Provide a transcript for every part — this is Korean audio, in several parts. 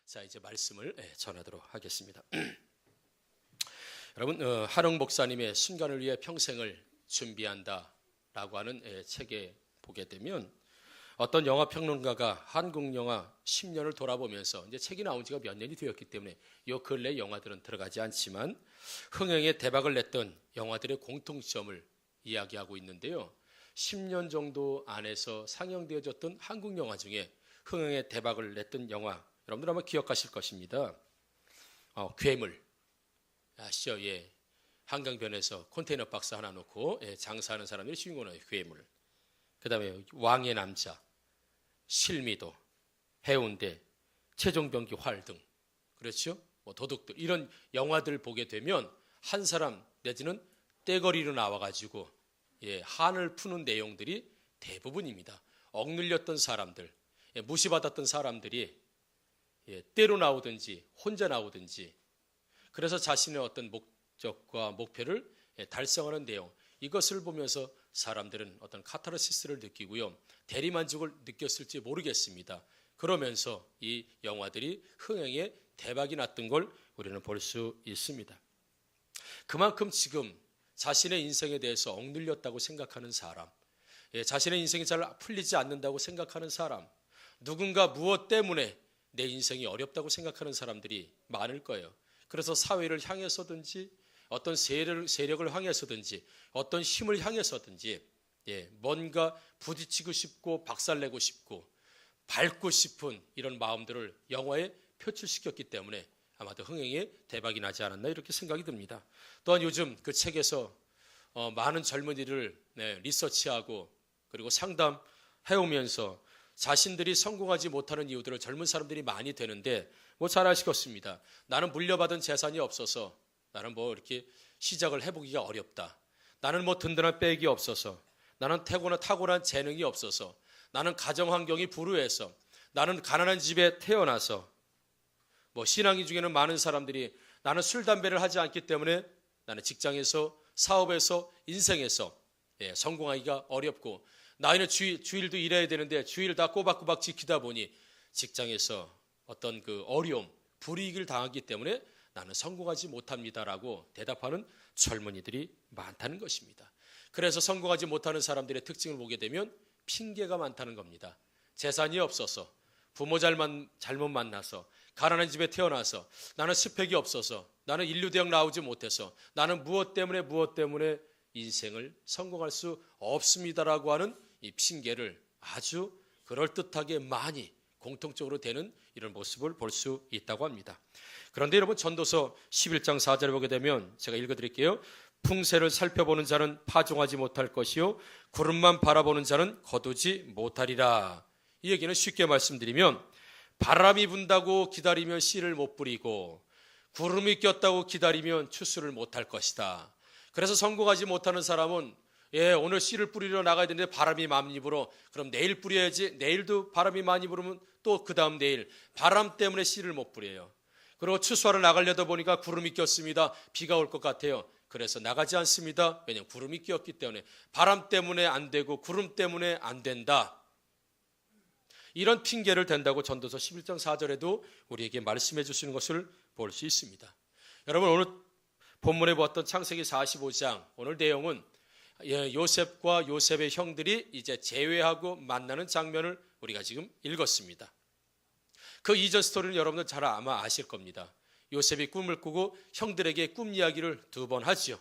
자, 이제 말씀을 전하도록 하겠습니다. 여러분, 한흥 목사님의 순간을 위해 평생을 준비한다라고 하는 책에 보게 되면 어떤 영화 평론가가 한국 영화 10년을 돌아보면서 이제 책이 나온 지가 몇 년이 되었기 때문에 요 근래 영화들은 들어가지 않지만 흥행의 대박을 냈던 영화들의 공통점을 이야기하고 있는데요. 10년 정도 안에서 상영되어졌던 한국 영화 중에 흥행의 대박을 냈던 영화, 여러분들 아마 기억하실 것입니다. 괴물 아시죠? 예. 한강변에서 컨테이너 박스 하나 놓고 장사하는 사람들이 주인공이에요. 괴물. 그 다음에 왕의 남자, 실미도, 해운대, 최종병기 활 등, 그렇죠? 도둑들, 이런 영화들 보게 되면 한 사람 내지는 떼거리로 나와가지고 한을 푸는 내용들이 대부분입니다. 억눌렸던 사람들, 무시받았던 사람들이 때로 나오든지 혼자 나오든지, 그래서 자신의 어떤 목적과 목표를 달성하는 내용, 이것을 보면서 사람들은 어떤 카타르시스를 느끼고요, 대리만족을 느꼈을지 모르겠습니다. 그러면서 이 영화들이 흥행에 대박이 났던 걸 우리는 볼 수 있습니다. 그만큼 지금 자신의 인생에 대해서 억눌렸다고 생각하는 사람, 자신의 인생이 잘 풀리지 않는다고 생각하는 사람, 누군가 무엇 때문에 내 인생이 어렵다고 생각하는 사람들이 많을 거예요. 그래서 사회를 향해서든지 어떤 세력을 향해서든지 어떤 힘을 향해서든지 뭔가 부딪히고 싶고 박살내고 싶고 밟고 싶은 이런 마음들을 영화에 표출시켰기 때문에 아마도 흥행에 대박이 나지 않았나 이렇게 생각이 듭니다. 또한 요즘 그 책에서 많은 젊은이를 리서치하고 그리고 상담해오면서 자신들이 성공하지 못하는 이유들을 젊은 사람들이 많이 되는데 잘 아시겠습니다. 나는 물려받은 재산이 없어서 나는 이렇게 시작을 해보기가 어렵다. 나는 든든한 백이 없어서, 나는 탁월한 재능이 없어서, 나는 가정 환경이 불우해서, 나는 가난한 집에 태어나서, 신앙인 중에는 많은 사람들이 나는 술 담배를 하지 않기 때문에 나는 직장에서, 사업에서, 인생에서 성공하기가 어렵고, 나이는 주일도 일해야 되는데 주일 다 꼬박꼬박 지키다 보니 직장에서 어떤 그 어려움, 불이익을 당하기 때문에 나는 성공하지 못합니다라고 대답하는 젊은이들이 많다는 것입니다. 그래서 성공하지 못하는 사람들의 특징을 보게 되면 핑계가 많다는 겁니다. 재산이 없어서, 부모 잘못 만나서, 가난한 집에 태어나서, 나는 스펙이 없어서, 나는 인류대학 나오지 못해서, 나는 무엇 때문에 인생을 성공할 수 없습니다라고 하는 이 핑계를 아주 그럴듯하게 많이 공통적으로 되는 이런 모습을 볼 수 있다고 합니다. 그런데 여러분, 전도서 11장 4절을 보게 되면 제가 읽어드릴게요. 풍세를 살펴보는 자는 파종하지 못할 것이요 구름만 바라보는 자는 거두지 못하리라. 이 얘기는 쉽게 말씀드리면 바람이 분다고 기다리면 씨를 못 뿌리고 구름이 꼈다고 기다리면 추수를 못할 것이다. 그래서 성공하지 못하는 사람은 오늘 씨를 뿌리러 나가야 되는데 바람이 많이 불어. 그럼 내일 뿌려야지. 내일도 바람이 많이 불으면 또 그 다음 내일 바람 때문에 씨를 못 뿌려요. 그리고 추수하러 나가려다 보니까 구름이 꼈습니다. 비가 올 것 같아요. 그래서 나가지 않습니다. 왜냐하면 구름이 꼈기 때문에. 바람 때문에 안 되고 구름 때문에 안 된다. 이런 핑계를 댄다고 전도서 11장 4절에도 우리에게 말씀해 주시는 것을 볼 수 있습니다. 여러분, 오늘 본문에 보았던 창세기 45장 오늘 내용은 요셉과 요셉의 형들이 이제 재회하고 만나는 장면을 우리가 지금 읽었습니다. 그 이전 스토리는 여러분들 잘 아마 아실 겁니다. 요셉이 꿈을 꾸고 형들에게 꿈 이야기를 2번 하죠.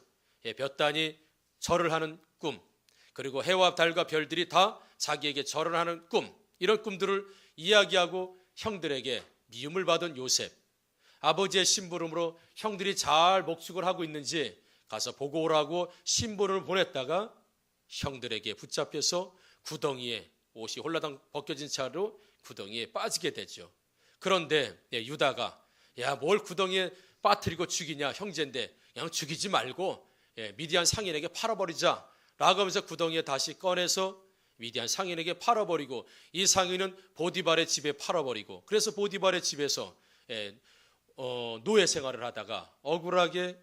몇 단이 절을 하는 꿈, 그리고 해와 달과 별들이 다 자기에게 절을 하는 꿈, 이런 꿈들을 이야기하고 형들에게 미움을 받은 요셉, 아버지의 심부름으로 형들이 잘 목축을 하고 있는지 가서 보고 오라고 신부를 보냈다가 형들에게 붙잡혀서 구덩이에, 옷이 홀라당 벗겨진 채로 구덩이에 빠지게 되죠. 그런데 유다가 뭘 구덩이에 빠뜨리고 죽이냐, 형제인데 그냥 죽이지 말고 미디안 상인에게 팔아버리자 라고 하면서 구덩이에 다시 꺼내서 미디안 상인에게 팔아버리고, 이 상인은 보디발의 집에 팔아버리고, 그래서 보디발의 집에서 노예 생활을 하다가 억울하게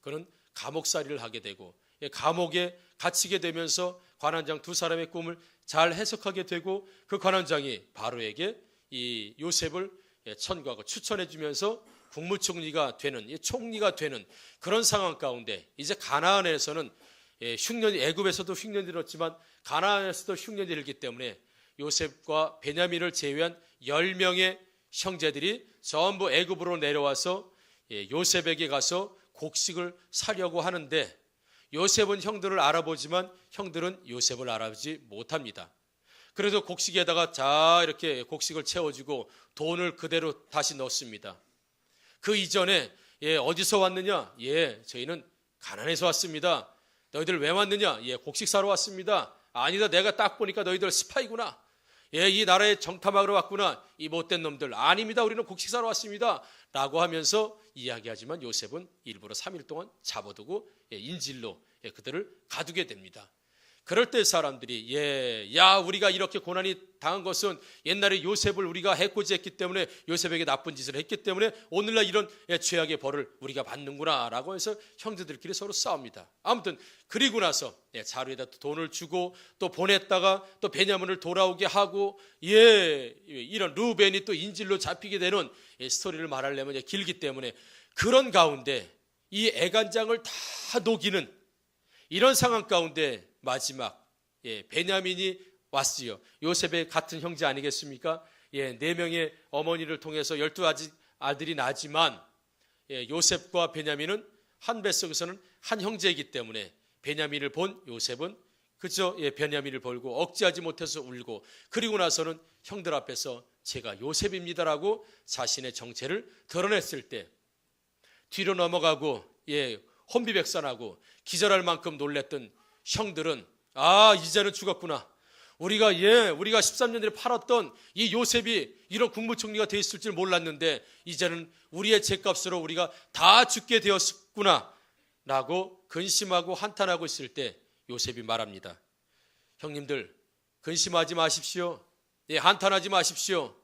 그는 감옥살이를 하게 되고 감옥에 갇히게 되면서 관원장 2사람의 꿈을 잘 해석하게 되고, 그 관원장이 바로에게 이 요셉을 천거하고 추천해 주면서 국무총리가 되는, 총리가 되는 그런 상황 가운데 이제 가나안에서는 흉년이, 애굽에서도 흉년이 들었지만 가나안에서도 흉년이 들기 때문에 요셉과 베냐민을 제외한 10명의 형제들이 전부 애굽으로 내려와서 요셉에게 가서 곡식을 사려고 하는데, 요셉은 형들을 알아보지만 형들은 요셉을 알아보지 못합니다. 그래도 곡식에다가 자 이렇게 곡식을 채워주고 돈을 그대로 다시 넣습니다. 그 이전에 어디서 왔느냐? 저희는 가나안에서 왔습니다. 너희들 왜 왔느냐? 곡식 사러 왔습니다. 아니다, 내가 딱 보니까 너희들 스파이구나. 이 나라에 정탐하러 왔구나. 이 못된 놈들. 아닙니다, 우리는 곡식 사러 왔습니다 라고 하면서 이야기하지만 요셉은 일부러 3일 동안 잡아두고 인질로 그들을 가두게 됩니다. 그럴 때 사람들이 우리가 이렇게 고난이 당한 것은 옛날에 요셉을 우리가 해코지했기 때문에, 요셉에게 나쁜 짓을 했기 때문에 오늘날 이런 죄악의 벌을 우리가 받는구나 라고 해서 형제들끼리 서로 싸웁니다. 아무튼 그리고 나서 자루에다 돈을 주고 또 보냈다가 또 베냐민을 돌아오게 하고, 이런 루벤이 또 인질로 잡히게 되는 스토리를 말하려면 길기 때문에, 그런 가운데 이 애간장을 다 녹이는 이런 상황 가운데 마지막 베냐민이 왔어요. 요셉의 같은 형제 아니겠습니까? 4명의 어머니를 통해서 12아들이 나지만 요셉과 베냐민은 한 뱃속에서는 한 형제이기 때문에 베냐민을 본 요셉은 그저 베냐민을 벌고 억제하지 못해서 울고, 그리고 나서는 형들 앞에서 제가 요셉입니다라고 자신의 정체를 드러냈을 때 뒤로 넘어가고 혼비백산하고 기절할 만큼 놀랬던 형들은 이제는 죽었구나. 우리가 13년 전에 팔았던 이 요셉이 이런 국무총리가 돼 있을 줄 몰랐는데 이제는 우리의 죄값으로 우리가 다 죽게 되었구나 라고 근심하고 한탄하고 있을 때 요셉이 말합니다. 형님들, 근심하지 마십시오. 한탄하지 마십시오.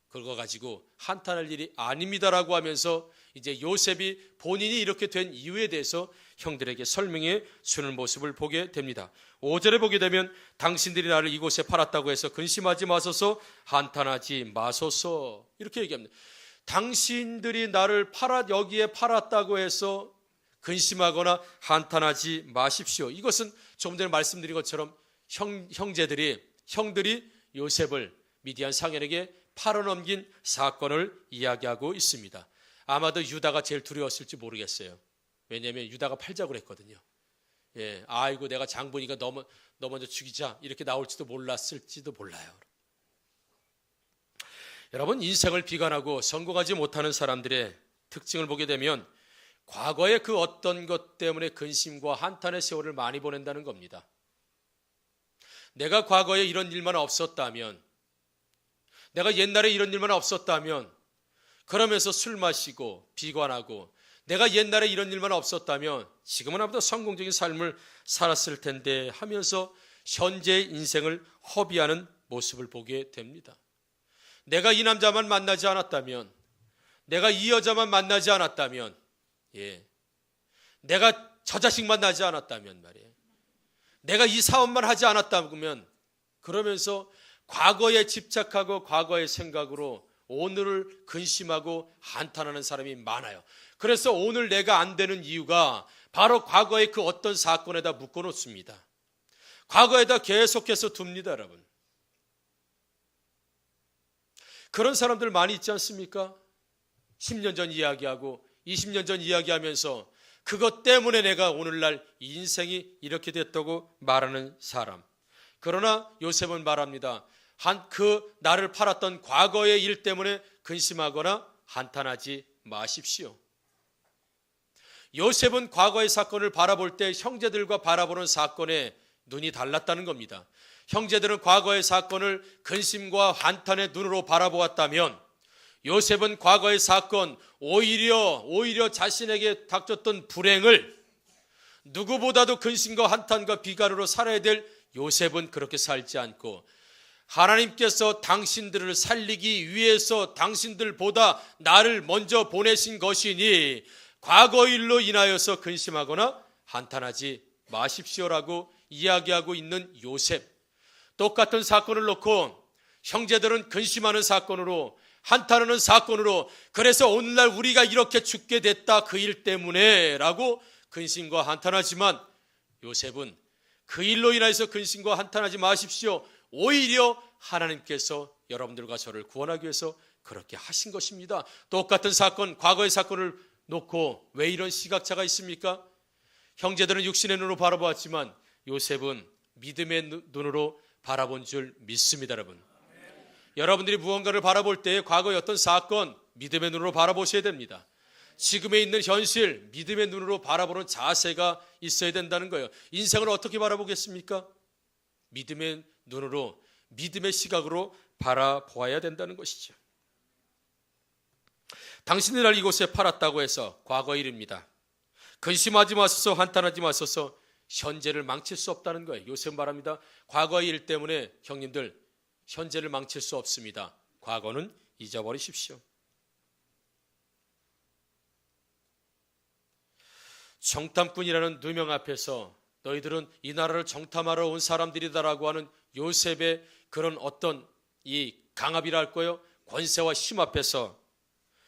그거 가지고 한탄할 일이 아닙니다라고 하면서 이제 요셉이 본인이 이렇게 된 이유에 대해서 형들에게 설명해 주는 모습을 보게 됩니다. 5절에 보게 되면 당신들이 나를 이곳에 팔았다고 해서 근심하지 마소서, 한탄하지 마소서 이렇게 얘기합니다. 당신들이 나를 여기에 팔았다고 해서 근심하거나 한탄하지 마십시오. 이것은 조금 전에 말씀드린 것처럼 형들이 요셉을 미디안 상인에게 팔아넘긴 사건을 이야기하고 있습니다. 아마도 유다가 제일 두려웠을지 모르겠어요. 왜냐하면 유다가 팔자고 그랬거든요. 아이고 내가 장보니까 너 먼저 죽이자 이렇게 나올지도 몰랐을지도 몰라요. 여러분, 인생을 비관하고 성공하지 못하는 사람들의 특징을 보게 되면 과거의 그 어떤 것 때문에 근심과 한탄의 세월을 많이 보낸다는 겁니다. 내가 과거에 이런 일만 없었다면, 내가 옛날에 이런 일만 없었다면, 그러면서 술 마시고 비관하고, 내가 옛날에 이런 일만 없었다면 지금은 아무도 성공적인 삶을 살았을 텐데 하면서 현재의 인생을 허비하는 모습을 보게 됩니다. 내가 이 남자만 만나지 않았다면, 내가 이 여자만 만나지 않았다면, 내가 저 자식만 나지 않았다면 말이에요. 내가 이 사업만 하지 않았다면, 그러면서 과거에 집착하고 과거의 생각으로 오늘을 근심하고 한탄하는 사람이 많아요. 그래서 오늘 내가 안 되는 이유가 바로 과거의 그 어떤 사건에다 묶어놓습니다. 과거에다 계속해서 둡니다, 여러분. 그런 사람들 많이 있지 않습니까? 10년 전 이야기하고 20년 전 이야기하면서 그것 때문에 내가 오늘날 인생이 이렇게 됐다고 말하는 사람. 그러나 요셉은 말합니다. 나를 팔았던 과거의 일 때문에 근심하거나 한탄하지 마십시오. 요셉은 과거의 사건을 바라볼 때 형제들과 바라보는 사건에 눈이 달랐다는 겁니다. 형제들은 과거의 사건을 근심과 한탄의 눈으로 바라보았다면 요셉은 과거의 사건, 오히려 자신에게 닥쳤던 불행을 누구보다도 근심과 한탄과 비관으로 살아야 될 요셉은 그렇게 살지 않고, 하나님께서 당신들을 살리기 위해서 당신들보다 나를 먼저 보내신 것이니 과거 일로 인하여서 근심하거나 한탄하지 마십시오라고 이야기하고 있는 요셉. 똑같은 사건을 놓고 형제들은 근심하는 사건으로 한탄하는 사건으로 그래서 오늘날 우리가 이렇게 죽게 됐다 그 일 때문에 라고 근심과 한탄하지만 요셉은 그 일로 인해서 근심과 한탄하지 마십시오. 오히려 하나님께서 여러분들과 저를 구원하기 위해서 그렇게 하신 것입니다. 똑같은 사건, 과거의 사건을 놓고 왜 이런 시각차가 있습니까? 형제들은 육신의 눈으로 바라보았지만 요셉은 믿음의 눈으로 바라본 줄 믿습니다. 여러분, 여러분들이 무언가를 바라볼 때 과거의 어떤 사건 믿음의 눈으로 바라보셔야 됩니다. 지금에 있는 현실 믿음의 눈으로 바라보는 자세가 있어야 된다는 거예요. 인생을 어떻게 바라보겠습니까? 믿음의 눈으로, 믿음의 시각으로 바라보아야 된다는 것이죠. 당신의 날 이곳에 팔았다고 해서 과거의 일입니다. 근심하지 마소서, 한탄하지 마소서, 현재를 망칠 수 없다는 거예요. 요셉 말합니다. 과거의 일 때문에 형님들 현재를 망칠 수 없습니다. 과거는 잊어버리십시오. 정탐꾼이라는 누명 앞에서 너희들은 이 나라를 정탐하러 온 사람들이다라고 하는 요셉의 그런 어떤 이 강압이라 할 거예요. 권세와 힘 앞에서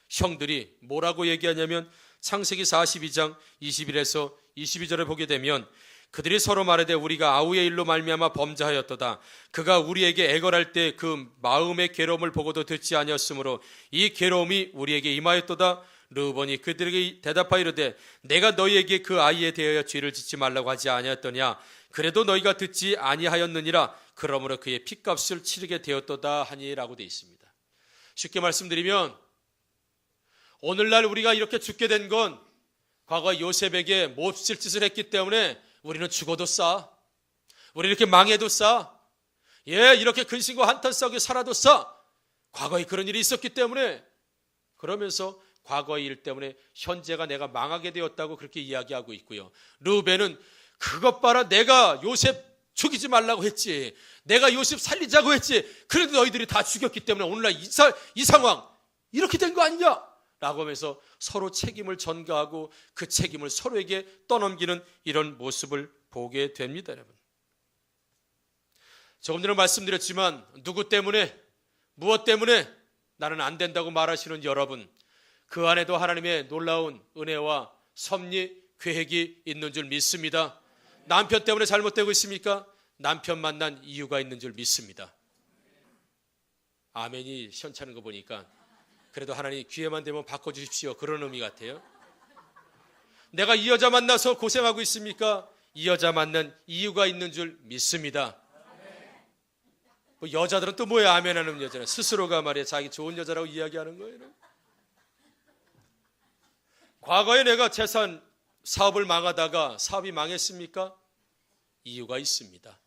형들이 뭐라고 얘기하냐면 창세기 42장 21에서 22절에 보게 되면 그들이 서로 말하되 우리가 아우의 일로 말미암아 범죄하였도다. 그가 우리에게 애걸할 때 그 마음의 괴로움을 보고도 듣지 아니었으므로 이 괴로움이 우리에게 임하였도다. 르우본이 그들에게 대답하여 이르되 내가 너희에게 그 아이에 대하여 죄를 짓지 말라고 하지 아니하였더냐. 그래도 너희가 듣지 아니하였느니라. 그러므로 그의 핏값을 치르게 되었도다 하니라고 되어 있습니다. 쉽게 말씀드리면 오늘날 우리가 이렇게 죽게 된 건 과거 요셉에게 몹쓸 짓을 했기 때문에 우리는 죽어도 싸. 우리 이렇게 망해도 싸. 이렇게 근심과 한탄 싸게 살아도 싸. 과거에 그런 일이 있었기 때문에, 그러면서 과거의 일 때문에 현재가 내가 망하게 되었다고 그렇게 이야기하고 있고요. 르우벤은 그것 봐라, 내가 요셉 죽이지 말라고 했지, 내가 요셉 살리자고 했지, 그래도 너희들이 다 죽였기 때문에 오늘날 이 상황 이렇게 된 거 아니냐 라고 하면서 서로 책임을 전가하고 그 책임을 서로에게 떠넘기는 이런 모습을 보게 됩니다. 여러분, 조금 전에 말씀드렸지만 누구 때문에, 무엇 때문에 나는 안 된다고 말하시는 여러분, 그 안에도 하나님의 놀라운 은혜와 섭리, 계획이 있는 줄 믿습니다. 남편 때문에 잘못되고 있습니까? 남편 만난 이유가 있는 줄 믿습니다. 아멘이 시원찮은 거 보니까 그래도 하나님 기회만 되면 바꿔주십시오, 그런 의미 같아요. 내가 이 여자 만나서 고생하고 있습니까? 이 여자 만난 이유가 있는 줄 믿습니다. 뭐 여자들은 또 뭐야, 아멘하는 여자는 스스로가 말이야 자기 좋은 여자라고 이야기하는 거예요. 과거에 내가 재산 사업을 망하다가 사업이 망했습니까? 이유가 있습니다.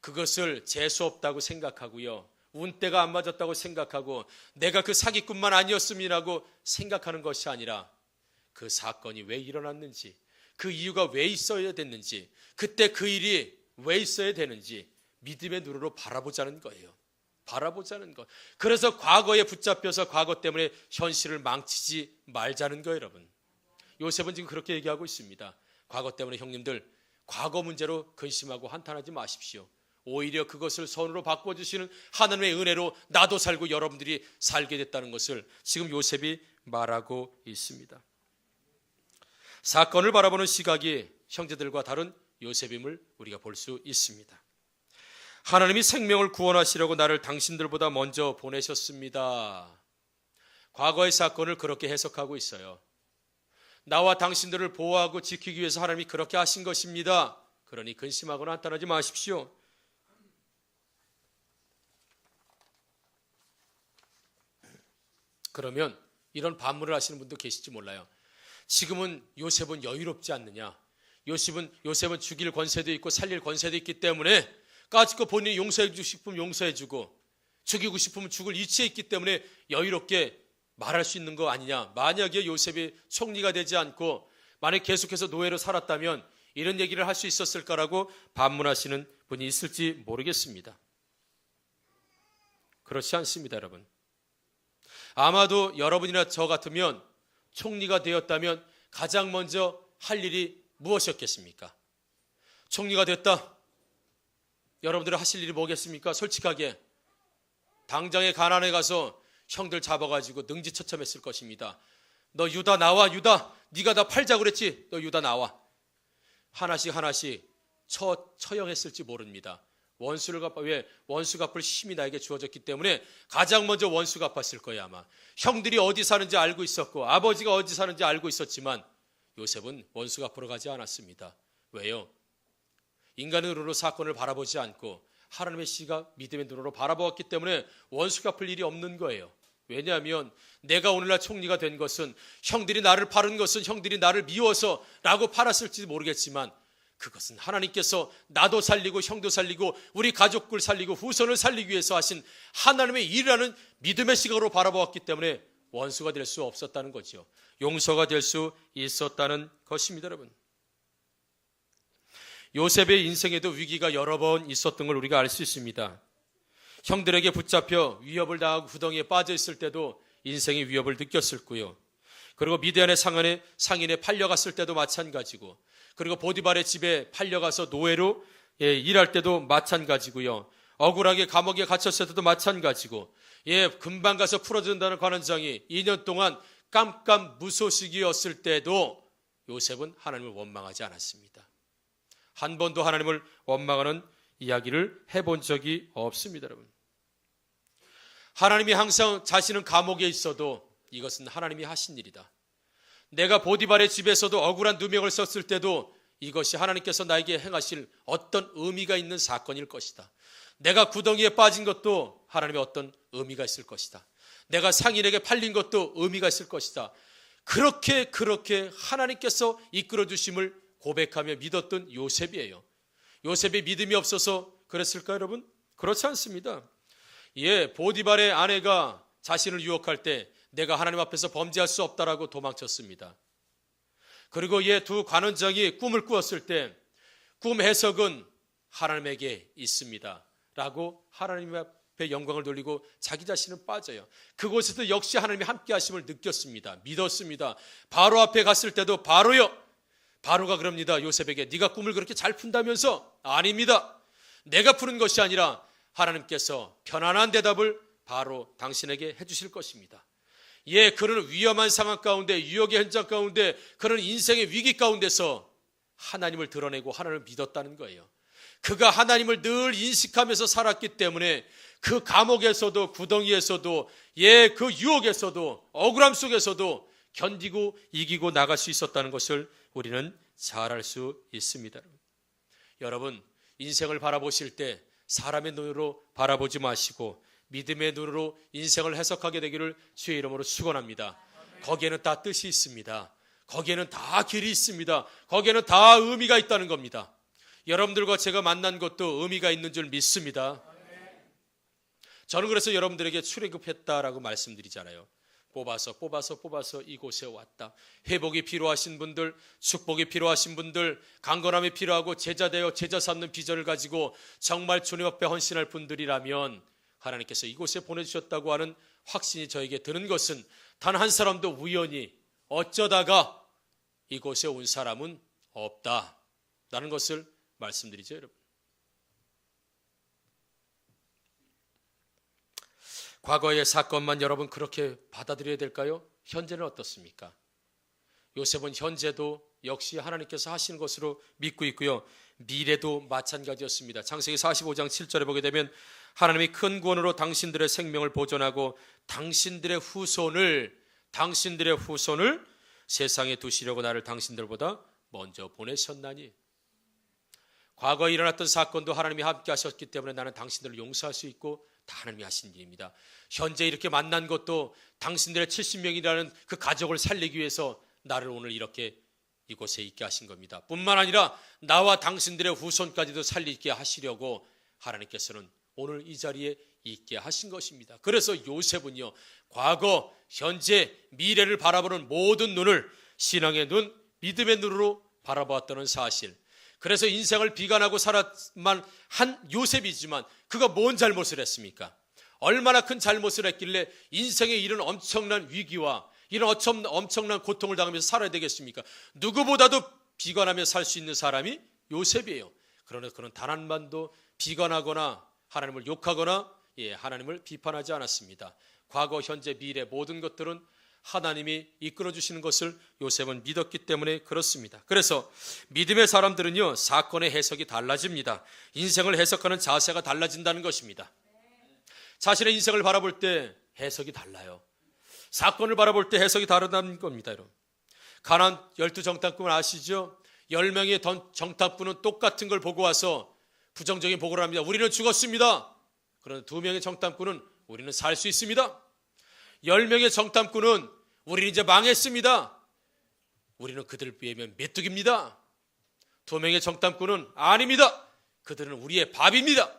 그것을 재수 없다고 생각하고요, 운때가 안 맞았다고 생각하고 내가 그 사기꾼만 아니었음이라고 생각하는 것이 아니라 그 사건이 왜 일어났는지, 그 이유가 왜 있어야 됐는지, 그때 그 일이 왜 있어야 되는지 믿음의 눈으로 바라보자는 거예요. 바라보자는 것. 그래서 과거에 붙잡혀서 과거 때문에 현실을 망치지 말자는 거예요. 여러분, 요셉은 지금 그렇게 얘기하고 있습니다. 과거 때문에 형님들 과거 문제로 근심하고 한탄하지 마십시오. 오히려 그것을 선으로 바꿔주시는 하나님의 은혜로 나도 살고 여러분들이 살게 됐다는 것을 지금 요셉이 말하고 있습니다. 사건을 바라보는 시각이 형제들과 다른 요셉임을 우리가 볼 수 있습니다. 하나님이 생명을 구원하시려고 나를 당신들보다 먼저 보내셨습니다. 과거의 사건을 그렇게 해석하고 있어요. 나와 당신들을 보호하고 지키기 위해서 하나님이 그렇게 하신 것입니다. 그러니 근심하거나 한탄하지 마십시오. 그러면 이런 반문을 하시는 분도 계실지 몰라요. 지금은 요셉은 여유롭지 않느냐, 요셉은 죽일 권세도 있고 살릴 권세도 있기 때문에 까짓거 본인이 용서해주고 싶으면 용서해주고 죽이고 싶으면 죽을 이치에 있기 때문에 여유롭게 말할 수 있는 거 아니냐. 만약에 요셉이 총리가 되지 않고 만약 계속해서 노예로 살았다면 이런 얘기를 할 수 있었을까라고 반문하시는 분이 있을지 모르겠습니다. 그렇지 않습니다. 여러분, 아마도 여러분이나 저 같으면 총리가 되었다면 가장 먼저 할 일이 무엇이었겠습니까? 총리가 됐다, 여러분들이 하실 일이 뭐겠습니까? 솔직하게 당장에 가난에 가서 형들 잡아가지고 능지처참했을 것입니다. 너 유다 나와, 유다, 네가 나 팔자 그랬지, 너 유다 나와. 하나씩 하나씩 처형했을지 모릅니다. 왜? 원수 갚을 힘이 나에게 주어졌기 때문에 가장 먼저 원수 갚았을 거예요. 아마 형들이 어디 사는지 알고 있었고 아버지가 어디 사는지 알고 있었지만 요셉은 원수 갚으러 가지 않았습니다. 왜요? 인간의 눈으로 사건을 바라보지 않고 하나님의 시각, 믿음의 눈으로 바라보았기 때문에 원수 갚을 일이 없는 거예요. 왜냐하면 내가 오늘날 총리가 된 것은 형들이 나를 팔은 것은 형들이 나를 미워서 라고 팔았을지 모르겠지만 그것은 하나님께서 나도 살리고 형도 살리고 우리 가족을 살리고 후손을 살리기 위해서 하신 하나님의 일이라는 믿음의 시각으로 바라보았기 때문에 원수가 될 수 없었다는 거죠. 용서가 될 수 있었다는 것입니다. 여러분, 요셉의 인생에도 위기가 여러 번 있었던 걸 우리가 알 수 있습니다. 형들에게 붙잡혀 위협을 당하고 구덩이에 빠져 있을 때도 인생의 위협을 느꼈을 거요. 그리고 미디안의 상인에 팔려갔을 때도 마찬가지고, 그리고 보디발의 집에 팔려가서 노예로 일할 때도 마찬가지고요. 억울하게 감옥에 갇혔을 때도 마찬가지고, 금방 가서 풀어준다는 관원장이 2년 동안 깜깜무소식이었을 때도 요셉은 하나님을 원망하지 않았습니다. 한 번도 하나님을 원망하는 이야기를 해본 적이 없습니다. 여러분, 하나님이 항상 자신은 감옥에 있어도 이것은 하나님이 하신 일이다. 내가 보디발의 집에서도 억울한 누명을 썼을 때도 이것이 하나님께서 나에게 행하실 어떤 의미가 있는 사건일 것이다. 내가 구덩이에 빠진 것도 하나님의 어떤 의미가 있을 것이다. 내가 상인에게 팔린 것도 의미가 있을 것이다. 그렇게 하나님께서 이끌어 주심을 고백하며 믿었던 요셉이에요. 요셉의 믿음이 없어서 그랬을까요, 여러분? 그렇지 않습니다. 보디발의 아내가 자신을 유혹할 때 내가 하나님 앞에서 범죄할 수 없다라고 도망쳤습니다. 그리고 두 관원장이 꿈을 꾸었을 때 꿈 해석은 하나님에게 있습니다 라고 하나님 앞에 영광을 돌리고 자기 자신은 빠져요. 그곳에도 역시 하나님이 함께 하심을 느꼈습니다. 믿었습니다. 바로 앞에 갔을 때도 바로가 그럽니다. 요셉에게 네가 꿈을 그렇게 잘 푼다면서? 아닙니다. 내가 푸는 것이 아니라 하나님께서 편안한 대답을 바로 당신에게 해주실 것입니다. 그는 위험한 상황 가운데, 유혹의 현장 가운데, 그는 인생의 위기 가운데서 하나님을 드러내고 하나님을 믿었다는 거예요. 그가 하나님을 늘 인식하면서 살았기 때문에 그 감옥에서도, 구덩이에서도, 그 유혹에서도, 억울함 속에서도 견디고 이기고 나갈 수 있었다는 것을 우리는 잘 알 수 있습니다. 여러분, 인생을 바라보실 때 사람의 눈으로 바라보지 마시고 믿음의 눈으로 인생을 해석하게 되기를 주의 이름으로 축원합니다. 거기에는 다 뜻이 있습니다. 거기에는 다 길이 있습니다. 거기에는 다 의미가 있다는 겁니다. 여러분들과 제가 만난 것도 의미가 있는 줄 믿습니다. 저는 그래서 여러분들에게 출애굽했다라고 말씀드리잖아요. 뽑아서 이곳에 왔다. 회복이 필요하신 분들, 축복이 필요하신 분들, 강건함이 필요하고 제자되어 제자 삼는 비전을 가지고 정말 주님 앞에 헌신할 분들이라면 하나님께서 이곳에 보내주셨다고 하는 확신이 저에게 드는 것은 단 한 사람도 우연히 어쩌다가 이곳에 온 사람은 없다라는 것을 말씀드리죠, 여러분. 과거의 사건만 여러분 그렇게 받아들여야 될까요? 현재는 어떻습니까? 요셉은 현재도 역시 하나님께서 하시는 것으로 믿고 있고요. 미래도 마찬가지였습니다. 창세기 45장 7절에 보게 되면 하나님이 큰 구원으로 당신들의 생명을 보존하고 당신들의 후손을 세상에 두시려고 나를 당신들보다 먼저 보내셨나니. 과거에 일어났던 사건도 하나님이 함께 하셨기 때문에 나는 당신들을 용서할 수 있고 다 하나님이 하신 일입니다. 현재 이렇게 만난 것도 당신들의 70명이라는 그 가족을 살리기 위해서 나를 오늘 이렇게 이곳에 있게 하신 겁니다. 뿐만 아니라 나와 당신들의 후손까지도 살리게 하시려고 하나님께서는 오늘 이 자리에 있게 하신 것입니다. 그래서 요셉은요, 과거, 현재, 미래를 바라보는 모든 눈을 신앙의 눈, 믿음의 눈으로 바라보았다는 사실. 그래서 인생을 비관하고 살았만 한 요셉이지만 그가 뭔 잘못을 했습니까? 얼마나 큰 잘못을 했길래 인생에 이런 엄청난 위기와 이런 엄청난 고통을 당하면서 살아야 되겠습니까? 누구보다도 비관하며 살 수 있는 사람이 요셉이에요. 그러나 그는 단 한 번도 비관하거나 하나님을 욕하거나 하나님을 비판하지 않았습니다. 과거, 현재, 미래 모든 것들은 하나님이 이끌어 주시는 것을 요셉은 믿었기 때문에 그렇습니다. 그래서 믿음의 사람들은요, 사건의 해석이 달라집니다. 인생을 해석하는 자세가 달라진다는 것입니다. 자신의 인생을 바라볼 때 해석이 달라요. 사건을 바라볼 때 해석이 다르다는 겁니다. 여러분. 가나안 12정탐꾼 아시죠? 10명의 정탐꾼은 똑같은 걸 보고 와서 부정적인 보고를 합니다. 우리는 죽었습니다. 그런데 2명의 정탐꾼은 우리는 살 수 있습니다. 10명의 정탐꾼은 우리는 이제 망했습니다. 우리는 그들을 비하면 메뚜기입니다. 2명의 정탐꾼은 아닙니다. 그들은 우리의 밥입니다.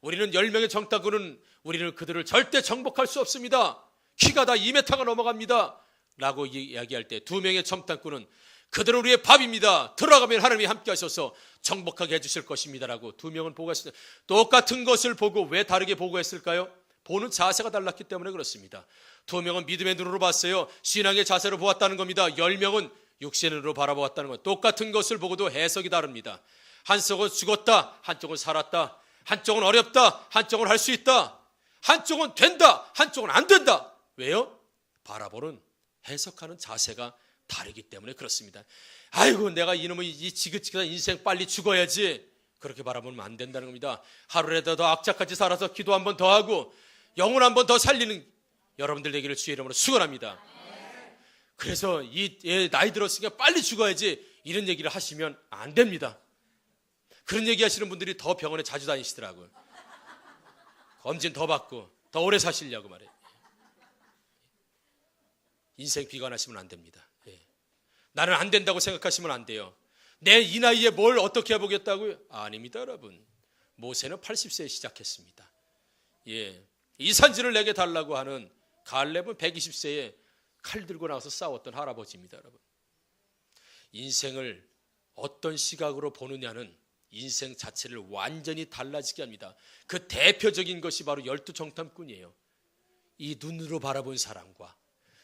우리는 10명의 정탐꾼은 우리는 그들을 절대 정복할 수 없습니다. 키가 다 2m가 넘어갑니다. 라고 이야기할 때 2명의 정탐꾼은 그들은 우리의 밥입니다. 들어가면 하나님이 함께 하셔서 정복하게 해주실 것입니다. 라고 2명은 보고했습니다. 똑같은 것을 보고 왜 다르게 보고했을까요? 보는 자세가 달랐기 때문에 그렇습니다. 2명은 믿음의 눈으로 봤어요. 신앙의 자세로 보았다는 겁니다. 10명은 육신으로 바라보았다는 것. 똑같은 것을 보고도 해석이 다릅니다. 한쪽은 죽었다, 한쪽은 살았다. 한쪽은 어렵다, 한쪽은 할 수 있다. 한쪽은 된다, 한쪽은 안 된다. 왜요? 바라보는 해석하는 자세가 다르기 때문에 그렇습니다. 아이고, 내가 이놈의 이 지긋지긋한 인생 빨리 죽어야지. 그렇게 바라보면 안 된다는 겁니다. 하루라도 더 악착같이 살아서 기도 한 번 더 하고 영혼 한 번 더 살리는 여러분들 되기를 주의 이름으로 축원합니다. 그래서 나이 들었으니까 빨리 죽어야지 이런 얘기를 하시면 안 됩니다. 그런 얘기 하시는 분들이 더 병원에 자주 다니시더라고요. 검진 더 받고 더 오래 사시려고 말해요. 인생 비관하시면 안 됩니다. 나는 안 된다고 생각하시면 안 돼요. 내 이 나이에 뭘 어떻게 해보겠다고요? 아닙니다, 여러분. 모세는 80세에 시작했습니다. 이 산지를 내게 달라고 하는 갈렙은 120세에 칼 들고 나와서 싸웠던 할아버지입니다, 여러분. 인생을 어떤 시각으로 보느냐는 인생 자체를 완전히 달라지게 합니다. 그 대표적인 것이 바로 12정탐꾼이에요. 이 눈으로 바라본 사람과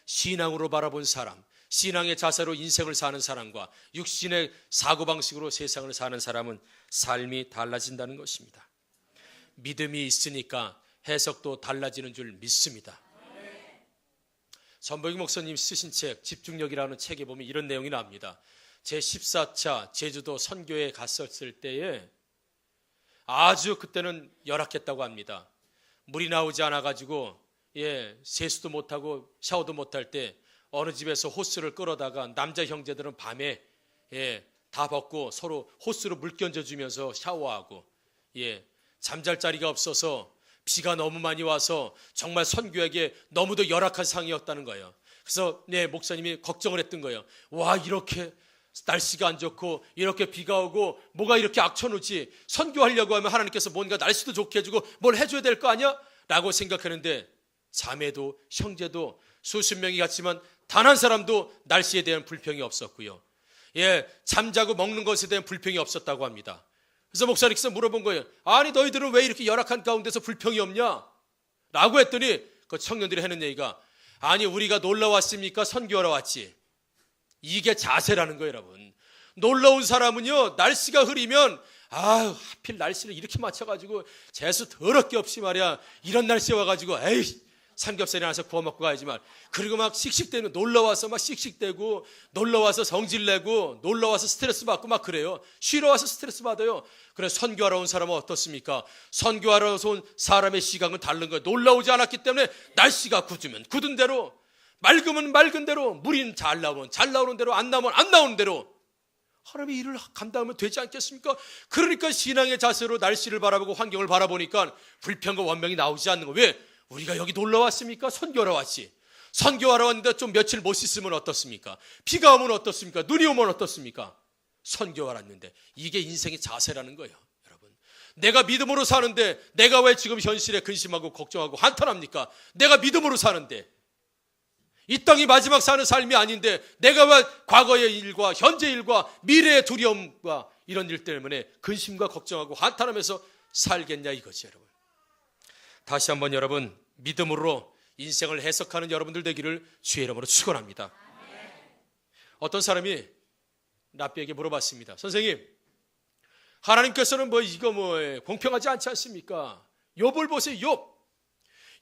신앙으로 바라본 사람, 신앙의 자세로 인생을 사는 사람과 육신의 사고방식으로 세상을 사는 사람은 삶이 달라진다는 것입니다. 믿음이 있으니까 해석도 달라지는 줄 믿습니다. 전복익 목사님 쓰신 책 집중력이라는 책에 보면 이런 내용이 나옵니다. 제14차 제주도 선교에 갔었을 때에 아주 그때는 열악했다고 합니다. 물이 나오지 않아가지고 세수도 못하고 샤워도 못할 때 어느 집에서 호스를 끌어다가 남자 형제들은 밤에 다 벗고 서로 호스로 물 끼얹어주면서 샤워하고 잠잘 자리가 없어서 비가 너무 많이 와서 정말 선교에게 너무도 열악한 상황이었다는 거예요. 그래서 목사님이 걱정을 했던 거예요. 와, 이렇게 날씨가 안 좋고 이렇게 비가 오고 뭐가 이렇게 악천후지, 선교하려고 하면 하나님께서 뭔가 날씨도 좋게 해주고 뭘 해줘야 될 거 아니야? 라고 생각하는데 자매도 형제도 수십 명이 갔지만 단 한 사람도 날씨에 대한 불평이 없었고요. 잠자고 먹는 것에 대한 불평이 없었다고 합니다. 그래서 목사님께서 물어본 거예요. 아니, 너희들은 왜 이렇게 열악한 가운데서 불평이 없냐? 라고 했더니 그 청년들이 하는 얘기가, 아니, 우리가 놀러 왔습니까? 선교하러 왔지. 이게 자세라는 거예요, 여러분. 놀러 온 사람은요, 날씨가 흐리면 하필 날씨를 이렇게 맞춰가지고 재수 더럽게 없이 말이야, 이런 날씨에 와가지고 에이, 삼겹살이나 하나 구워 먹고 가야지만, 그리고 막 씩씩대는, 놀러와서 막 씩씩대고 놀러와서 성질내고 놀러와서 스트레스 받고 막 그래요. 쉬러 와서 스트레스 받아요. 그래서 선교하러 온 사람은 어떻습니까? 선교하러 온 사람의 시각은 다른 거예요. 놀러오지 않았기 때문에 날씨가 굳으면 굳은 대로, 맑으면 맑은 대로, 물이 잘 나오면 잘 나오는 대로, 안 나오면 안 나오는 대로 하나님의 일을 감당하면 되지 않겠습니까? 그러니까 신앙의 자세로 날씨를 바라보고 환경을 바라보니까 불평과 원명이 나오지 않는 거예요. 왜? 우리가 여기 놀러 왔습니까? 선교하러 왔지. 선교하러 왔는데 좀 며칠 못 씻으면 어떻습니까? 비가 오면 어떻습니까? 눈이 오면 어떻습니까? 선교하러 왔는데, 이게 인생의 자세라는 거예요, 여러분. 내가 믿음으로 사는데 내가 왜 지금 현실에 근심하고 걱정하고 한탄합니까? 내가 믿음으로 사는데, 이 땅이 마지막 사는 삶이 아닌데 내가 왜 과거의 일과 현재 일과 미래의 두려움과 이런 일 때문에 근심과 걱정하고 한탄하면서 살겠냐 이거지, 여러분. 다시 한번 여러분, 믿음으로 인생을 해석하는 여러분들 되기를 주의 이름으로 축원합니다. 어떤 사람이 랍비에게 물어봤습니다. 선생님, 하나님께서는 이거 공평하지 않지 않습니까? 욥을 보세요.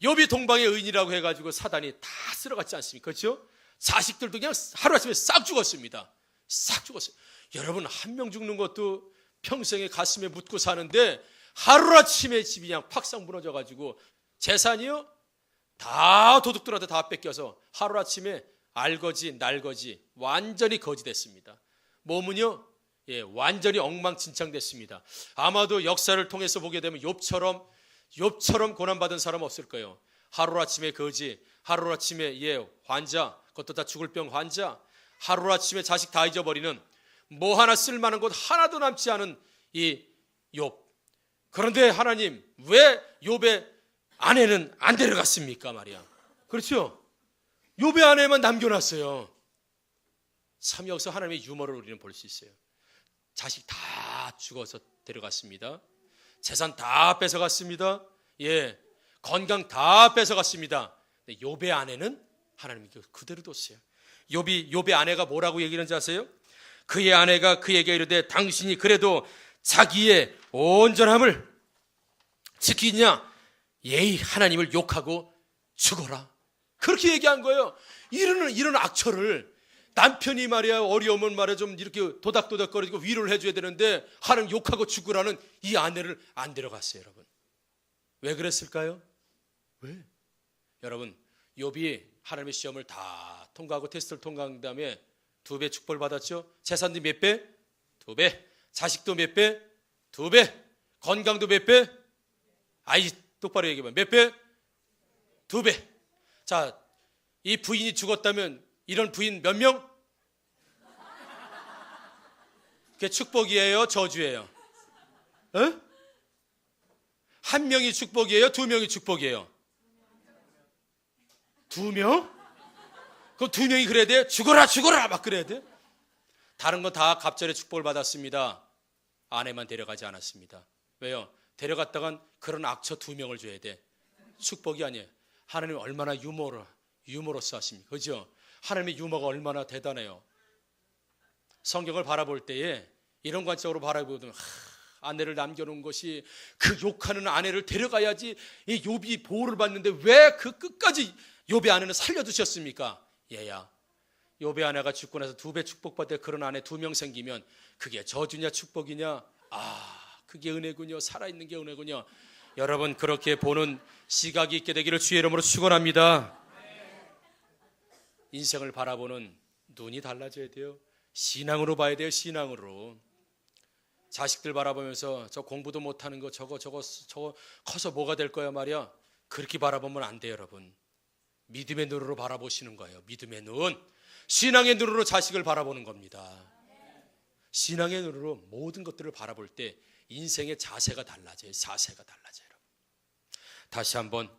욥이 동방의 의인이라고 해가지고 사단이 다 쓸어갔지 않습니까? 그렇죠? 자식들도 그냥 하루아침에 싹 죽었습니다. 싹 죽었어요. 여러분, 한 명 죽는 것도 평생에 가슴에 묻고 사는데 하루아침에 집이 그냥 팍상 무너져가지고 재산이요? 다 도둑들한테 다 뺏겨서 하루아침에 알거지 날거지 완전히 거지 됐습니다. 몸은요, 완전히 엉망진창됐습니다. 아마도 역사를 통해서 보게 되면 욥처럼 고난받은 사람 없을 거예요. 하루아침에 거지, 하루아침에 환자, 그것도 다 죽을 병 환자, 하루아침에 자식 다 잊어버리는, 뭐 하나 쓸만한 것 하나도 남지 않은 이 욥. 그런데 하나님, 왜 욥의 아내는 안 데려갔습니까 말이야. 그렇죠? 욥의 아내만 남겨놨어요. 참 여기서 하나님의 유머를 우리는 볼 수 있어요. 자식 다 죽어서 데려갔습니다. 재산 다 뺏어갔습니다. 건강 다 뺏어갔습니다. 근데 욥의 아내는 하나님이 그대로 뒀어요. 욥의 아내가 뭐라고 얘기하는지 아세요? 그의 아내가 그에게 이르되 당신이 그래도 자기의 온전함을 지키냐? 예의 하나님을 욕하고 죽어라. 그렇게 얘기한 거예요. 이런 악처를 남편이 말이야 어려우면 말이야 좀 이렇게 도닥도닥거리고 위로를 해줘야 되는데 하나님 욕하고 죽으라는 이 아내를 안 데려갔어요. 여러분, 왜 그랬을까요? 왜? 여러분, 욥이 하나님의 시험을 다 통과하고 테스트를 통과한 다음에 2배 축복을 받았죠. 재산도 몇 배? 2배. 자식도 몇 배? 2배. 건강도 몇 배? 아이, 똑바로 얘기해봐. 몇 배? 2배. 자, 이 부인이 죽었다면 이런 부인 몇 명? 그게 축복이에요, 저주예요? 한 명이 축복이에요, 2명이 축복이에요? 2명? 그럼 2명이 그래야 돼? 죽어라 죽어라 막 그래야 돼? 다른 건 다 갑절의 축복을 받았습니다. 아내만 데려가지 않았습니다. 왜요? 데려갔다간 그런 악처 2명을 줘야 돼. 축복이 아니에요. 하나님 얼마나 유머러스 하십니까? 그죠? 하나님의 유머가 얼마나 대단해요. 성경을 바라볼 때에 이런 관점으로 바라보면 아내를 남겨놓은 것이 그 욕하는 아내를 데려가야지 이 욥이 보호를 받는데 왜 그 끝까지 욥의 아내는 살려두셨습니까? 얘야, 욥의 아내가 죽고 나서 2배 축복받을 그런 아내 2명 생기면 그게 저주냐 축복이냐? 그게 은혜군요. 살아있는 게 은혜군요. 여러분, 그렇게 보는 시각이 있게 되기를 주의 이름으로 축원합니다. 인생을 바라보는 눈이 달라져야 돼요. 신앙으로 봐야 돼요. 신앙으로. 자식들 바라보면서 저 공부도 못하는 거 저거 커서 뭐가 될 거야 말이야. 그렇게 바라보면 안 돼요. 여러분, 믿음의 눈으로 바라보시는 거예요. 믿음의 눈, 신앙의 눈으로 자식을 바라보는 겁니다. 신앙의 눈으로 모든 것들을 바라볼 때 인생의 자세가 달라져요. 자세가 달라져요. 여러분, 다시 한번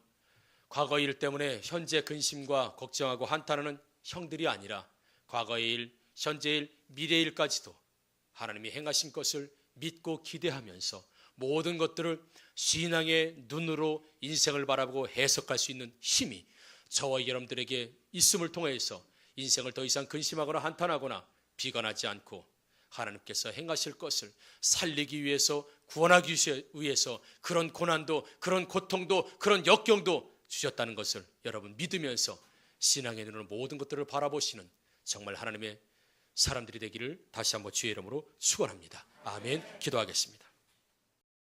과거의 일 때문에 현재 근심과 걱정하고 한탄하는 형들이 아니라 과거의 일, 현재의 일, 미래의 일까지도 하나님이 행하신 것을 믿고 기대하면서 모든 것들을 신앙의 눈으로 인생을 바라보고 해석할 수 있는 힘이 저와 여러분들에게 있음을 통해서 인생을 더 이상 근심하거나 한탄하거나 비관하지 않고 하나님께서 행하실 것을 살리기 위해서, 구원하기 위해서 그런 고난도, 그런 고통도, 그런 역경도 주셨다는 것을 여러분 믿으면서 신앙의 눈으로 모든 것들을 바라보시는 정말 하나님의 사람들이 되기를 다시 한번 주의 이름으로 축원합니다. 아멘. 기도하겠습니다.